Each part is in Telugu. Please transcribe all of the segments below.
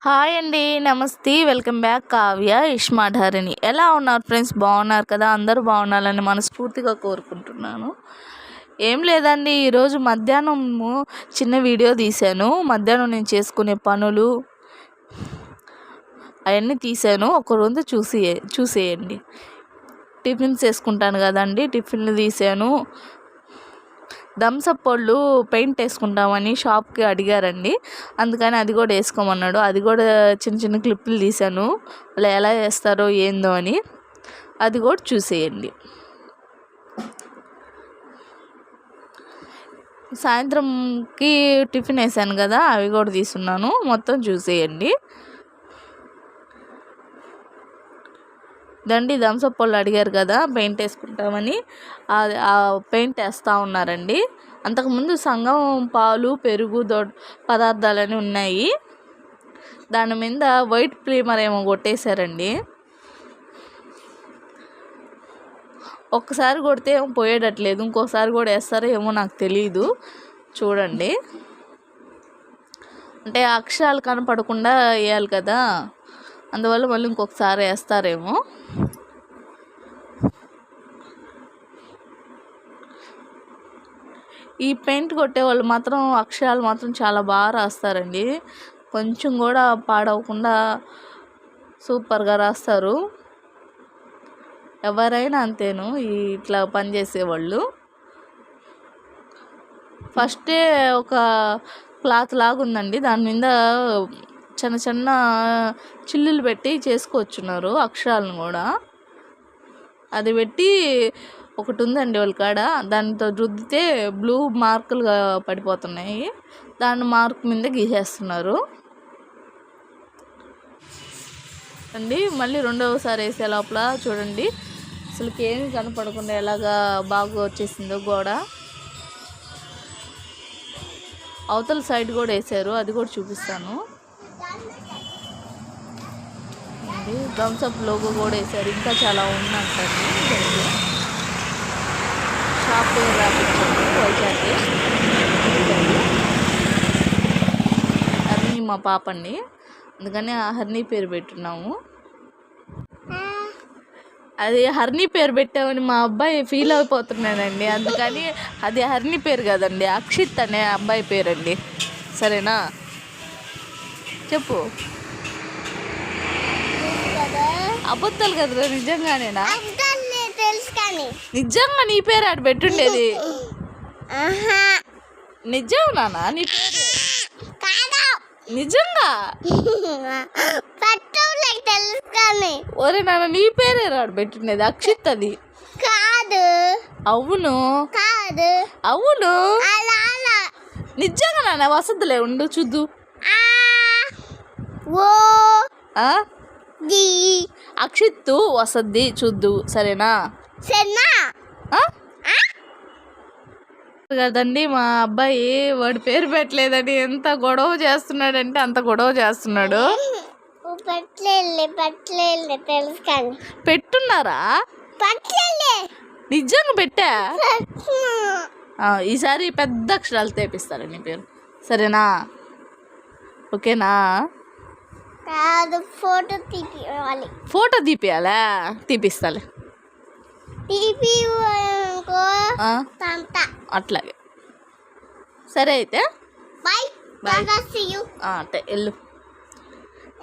హాయ్ అండి. నమస్తే. Welcome back Kavya iSmart Harini. ఎలా ఉన్నారు ఫ్రెండ్స్? బాగున్నారు కదా? అందరూ బాగున్నారని మనస్ఫూర్తిగా కోరుకుంటున్నాను. ఏం లేదండి, ఈరోజు మధ్యాహ్నము చిన్న వీడియో తీశాను. మధ్యాహ్నం నేను చేసుకునే పనులు అవన్నీ తీశాను. ఒక రోజు చూసేయండి. టిఫిన్స్ వేసుకుంటాను కదండి, టిఫిన్లు తీశాను. థమ్సప్ వాళ్ళు పెయింట్ వేసుకుంటామని షాప్కి అడిగారండి, అందుకని అది కూడా వేసుకోమన్నాడు. అది కూడా చిన్న చిన్న క్లిప్పులు తీశాను, వాళ్ళు ఎలా వేస్తారో ఏందో అని. అది కూడా చూసేయండి. సాయంత్రంకి టిఫిన్ వేసాను కదా, అవి కూడా తీసుకున్నాను. మొత్తం చూసేయండి. దండి థమ్సప్ వాళ్ళు అడిగారు కదా పెయింట్ వేసుకుంటామని, ఆ పెయింట్ వేస్తూ ఉన్నారండి. అంతకుముందు సంగం పాలు పెరుగు పదార్థాలని ఉన్నాయి, దాని మీద వైట్ ప్రీమర్ ఏమో కొట్టేశారండి. ఒక్కసారి కొడితే ఏమో పోయేటట్లేదు, ఇంకోసారి కూడా వేస్తారో ఏమో నాకు తెలియదు. చూడండి, అంటే అక్షరాలు కనపడకుండా వేయాలి కదా, అందువల్ల మళ్ళీ ఇంకొకసారి వేస్తారేమో. ఈ పెయింట్ కొట్టే వాళ్ళు మాత్రం అక్షరాలు మాత్రం చాలా బాగా రాస్తారండి, కొంచెం కూడా పాడవకుండా సూపర్గా రాస్తారు. ఎవరైనా అంతేను ఇట్లా పనిచేసేవాళ్ళు. ఫస్టే ఒక క్లాత్ లాగా ఉందండి, దాని మీద చిన్న చిన్న చిల్లులు పెట్టి చేసుకొచ్చున్నారు అక్షరాలను కూడా. అది పెట్టి ఒకటి ఉందండి వాళ్ళ కాడ, దానితో రుద్దితే బ్లూ మార్కులుగా పడిపోతున్నాయి, దాని మార్క్ మీద గీసేస్తున్నారు అండి. మళ్ళీ రెండవసారి వేసే లోపల చూడండి, అసలుకి ఏమీ కనపడకుండా ఎలాగా బాగా వచ్చేసిందో గోడ. అవతల సైడ్ కూడా వేసారు, అది కూడా చూపిస్తాను. థమ్సప్ లోగో కూడా వేసారు, ఇంకా చాలా ఉందంటండి. షాప్ పేరు రాపించండి వైజాగ్. హరిణి మా పాప అండి, అందుకని హరిణి పేరు పెట్టున్నాము. అది హరిణి పేరు పెట్టామని మా అబ్బాయి ఫీల్ అయిపోతున్నాడండి, అందుకని అది హరిణి పేరు కదండి, అక్షిత్ అనే అబ్బాయి పేరండి. సరేనా? చెప్పు. అబద్ధాలు కదరా, నిజంగానేనా? నిజంగా నీ పేరు ఆడ పెట్టుండేది? నిజం నానా నీ పేరు? నిజంగా? ఒరే నాన్న, నీ పేరే ఆడ పెట్టుండేది, అక్షిత్. అది కాదు. అవును కాదు. అవును నిజంగా నాన్న. వసతులే ఉండు చూద్దు. అక్షిత్తు వసద్ది చూద్దు, సరేనా? కదండి, మా అబ్బాయి వాడి పేరు పెట్టలేదని ఎంత గొడవ చేస్తున్నాడంటే అంత గొడవ చేస్తున్నాడు. పెట్టున్నారా? నిజంగా పెట్టా. ఈసారి పెద్ద అక్షరాలు తెప్పిస్తాడు నీ పేరు, సరేనా? ఓకేనా? ఫోటో తీపియాలా? తీపిస్తాలే. అట్లాగే, సరే అయితే అంటే వెళ్ళు.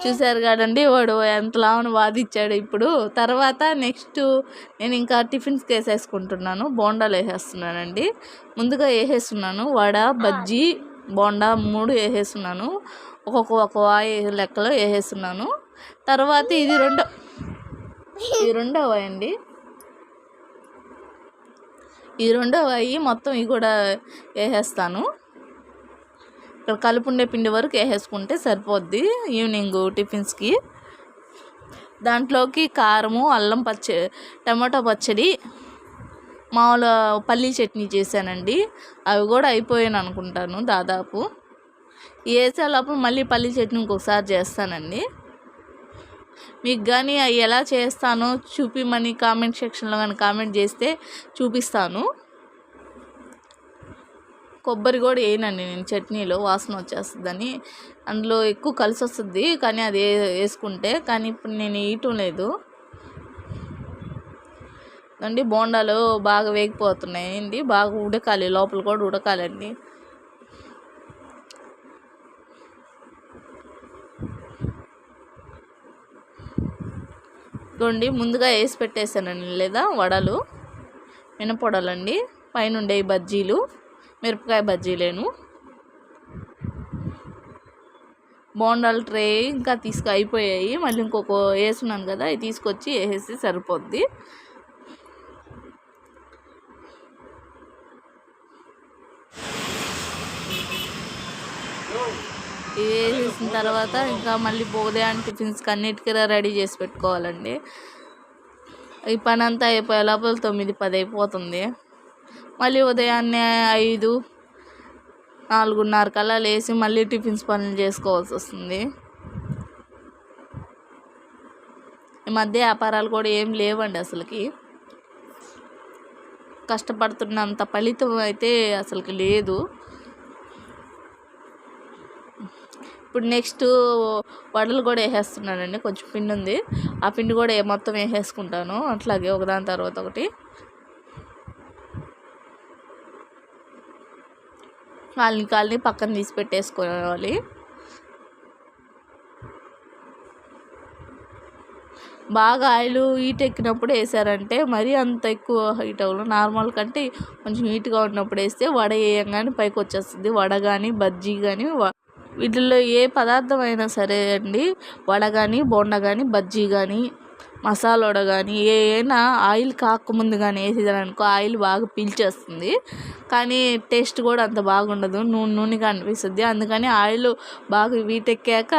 చూసారు కదండి, వాడు ఎంతలాను వాదిచ్చాడు. ఇప్పుడు తర్వాత నెక్స్ట్ నేను ఇంకా టిఫిన్స్కి వేసేసుకుంటున్నాను. బోండాలు వేసేస్తున్నానండి. ముందుగా వేసేస్తున్నాను వడ, బజ్జీ, బోండా 3 వేసేస్తున్నాను. ఒక్కొక్క వాయి లెక్కలో వేసేస్తున్నాను. తర్వాత ఇది రెండో వాయి అండి. ఈ రెండో వాయి మొత్తం ఇవి కూడా వేసేస్తాను. ఇక్కడ కలుపుండే పిండి వరకు వేసేసుకుంటే సరిపోద్ది ఈవినింగ్ టిఫిన్స్కి. దాంట్లోకి కారము, అల్లం టమాటో పచ్చడి, మామూలు పల్లీ చట్నీ చేశానండి. అవి కూడా అయిపోయాను అనుకుంటాను దాదాపు. వేసే లోపల మళ్ళీ పల్లీ చట్నీ ఇంకొకసారి చేస్తానండి. మీకు కానీ అవి ఎలా చేస్తానో చూపిమని కామెంట్ సెక్షన్లో కానీ కామెంట్ చేస్తే చూపిస్తాను. కొబ్బరి కూడా వేయనండి నేను చట్నీలో, వాసన వచ్చేస్తుందని. అందులో ఎక్కువ కలిసి వస్తుంది కానీ అది వేసుకుంటే, కానీ ఇప్పుడు నేను వేయటం లేదు అండి. బోండాలు బాగా వేగిపోతున్నాయండి, బాగా ఉడకాలి, లోపల కూడా ఉడకాలండి. ఇదిగోండి ముందుగా వేసి పెట్టేసానండి లేదా వడలు, మినపొడలండి, పైన ఉండే బజ్జీలు, మిరపకాయ బజ్జీలేను. బోండాలు ట్రే ఇంకా అయిపోయాయి, మళ్ళీ ఇంకొక వేసున్నాను కదా, ఇది తీసుకొచ్చి వేసేసి సరిపోద్ది. ఇది వేసేసిన తర్వాత ఇంకా మళ్ళీ ఉదయం టిఫిన్స్కి అన్నిటికీ రెడీ చేసి పెట్టుకోవాలండి. ఈ పని అంతా అయిపోయే లోపల 9-10 అయిపోతుంది. మళ్ళీ ఉదయాన్నే 5-4:30 కల్లా లేచి మళ్ళీ టిఫిన్స్ పనులు చేసుకోవాల్సి వస్తుంది. ఈ మధ్య వ్యాపారాలు కూడా ఏం లేవండి అసలుకి, కష్టపడుతున్నంత ఫలితం అయితే అసలుకి లేదు. ఇప్పుడు నెక్స్ట్ వడలు కూడా వేసేస్తున్నానండి, కొంచెం పిండి ఉంది, ఆ పిండి కూడా మొత్తం వేసేసుకుంటాను అట్లాగే ఒకదాని తర్వాత ఒకటి. కాళ్ళని పక్కన తీసి పెట్టేసుకోవాలి. బాగా ఆయిల్ హీట్ ఎక్కినప్పుడు వేసారంటే మరీ అంత ఎక్కువ హీట్ అవ్వదు, నార్మల్ కంటే కొంచెం హీట్గా ఉన్నప్పుడు వేస్తే వడ వేయంగానే పైకి వచ్చేస్తుంది. వడ కానీ బజ్జీ కానీ వీటిల్లో ఏ పదార్థం అయినా సరే అండి, వడ కానీ బోండా కానీ బజ్జీ కానీ మసాలా వడ కానీ ఏమైనా ఆయిల్ కాకముందు కానీ వేసేదానుకో ఆయిల్ బాగా పీల్చేస్తుంది, కానీ టేస్ట్ కూడా అంత బాగుండదు, నూనెగా అనిపిస్తుంది. అందుకని ఆయిల్ బాగా వీటెక్కాక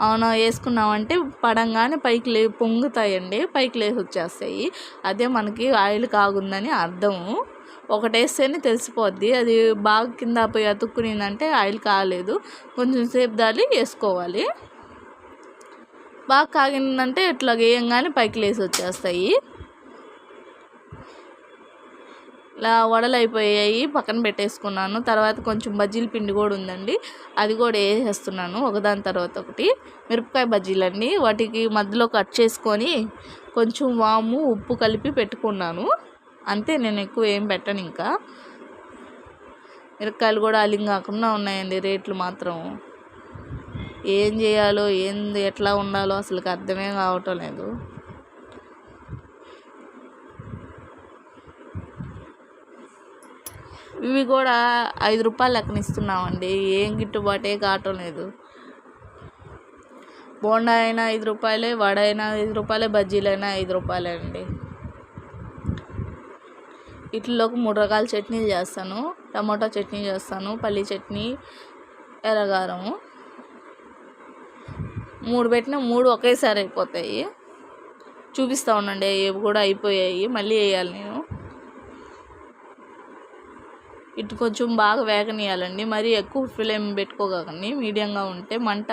అవునా వేసుకున్నామంటే పడంగానే పైకి పొంగుతాయండి, పైకి లేసి వచ్చేస్తాయి. అదే మనకి ఆయిల్ కాగుందని అర్థము. ఒకటి వేస్తేనే తెలిసిపోద్ది, అది బాగా కింద పోయి అతుక్కునిందంటే ఆయిల్ కాలేదు. కొంచెం సేపు దాలి వేసుకోవాలి. బాగా కాగిందంటే ఇట్లా వేయంగానే పైకి లేసి వచ్చేస్తాయి. ఇలా వడలు అయిపోయాయి, పక్కన పెట్టేసుకున్నాను. తర్వాత కొంచెం బజ్జీల పిండి కూడా ఉందండి, అది కూడా వేసేస్తున్నాను ఒకదాని తర్వాత ఒకటి. మిరపకాయ బజ్జీలండి, వాటికి మధ్యలో కట్ చేసుకొని కొంచెం వాము ఉప్పు కలిపి పెట్టుకున్నాను అంతే, నేను ఎక్కువ ఏం పెట్టను. ఇంకా మిరపకాయలు కూడా అలింగాకుండా ఉన్నాయండి రేట్లు మాత్రం. ఏం చేయాలో ఎట్లా ఉండాలో అసలుకి అర్థమే కావటం లేదు. ఇవి కూడా 5 రూపాయలు లెక్కన ఇస్తున్నామండి, ఏం గిట్టుబాటే కావటం లేదు. బోండా అయినా 5 రూపాయలే, వడ అయినా 5 రూపాయలే, బజ్జీలైనా 5 రూపాయలే అండి. వీటిలోకి 3 రకాల చట్నీలు చేస్తాను. టమాటా చట్నీ చేస్తాను, పల్లి చట్నీ, ఎర్రగారము. 3 పెట్టినా 3 ఒకేసారి అయిపోతాయి. చూపిస్తూ ఉండండి, ఇవి కూడా అయిపోయాయి, మళ్ళీ వేయాలి నేను. ఇటు కొంచెం బాగా వేగనీయాలండి, మరీ ఎక్కువ ఫ్లేమ్ పెట్టుకోకండి, మీడియంగా ఉంటే మంట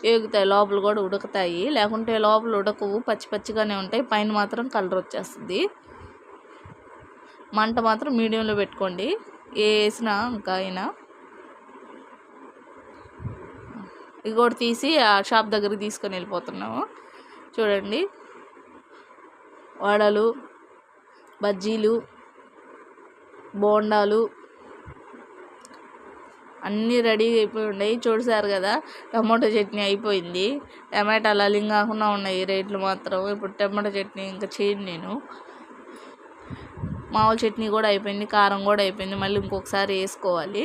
వేగుతాయి, లోపల కూడా ఉడుకుతాయి. లేకుంటే లోపల ఉడకవు, పచ్చి పచ్చిగానే ఉంటాయి, పైన మాత్రం కలర్ వచ్చేస్తుంది. మంట మాత్రం మీడియంలో పెట్టుకోండి వేసినా ఇంకా అయినా. ఇది కూడా తీసి ఆ షాప్ దగ్గరికి తీసుకొని వెళ్ళిపోతున్నాము. చూడండి, వడలు, బజ్జీలు, బోండాలు అన్నీ రెడీ అయిపోయి ఉన్నాయి. చూసారు కదా, టమాటో చట్నీ అయిపోయింది, టమాటాలు అలింగాకుండా ఉన్నాయి రేట్లు మాత్రం. ఇప్పుడు టమాటో చట్నీ ఇంకా చేయను నేను. మామూలు చట్నీ కూడా అయిపోయింది, కారం కూడా అయిపోయింది, మళ్ళీ ఇంకొకసారి వేసుకోవాలి.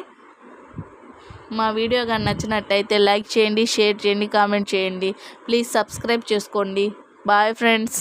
మా వీడియో కానీ నచ్చినట్టయితే లైక్ చేయండి, షేర్ చేయండి, కామెంట్ చేయండి. ప్లీజ్ సబ్స్క్రైబ్ చేసుకోండి. Bye friends.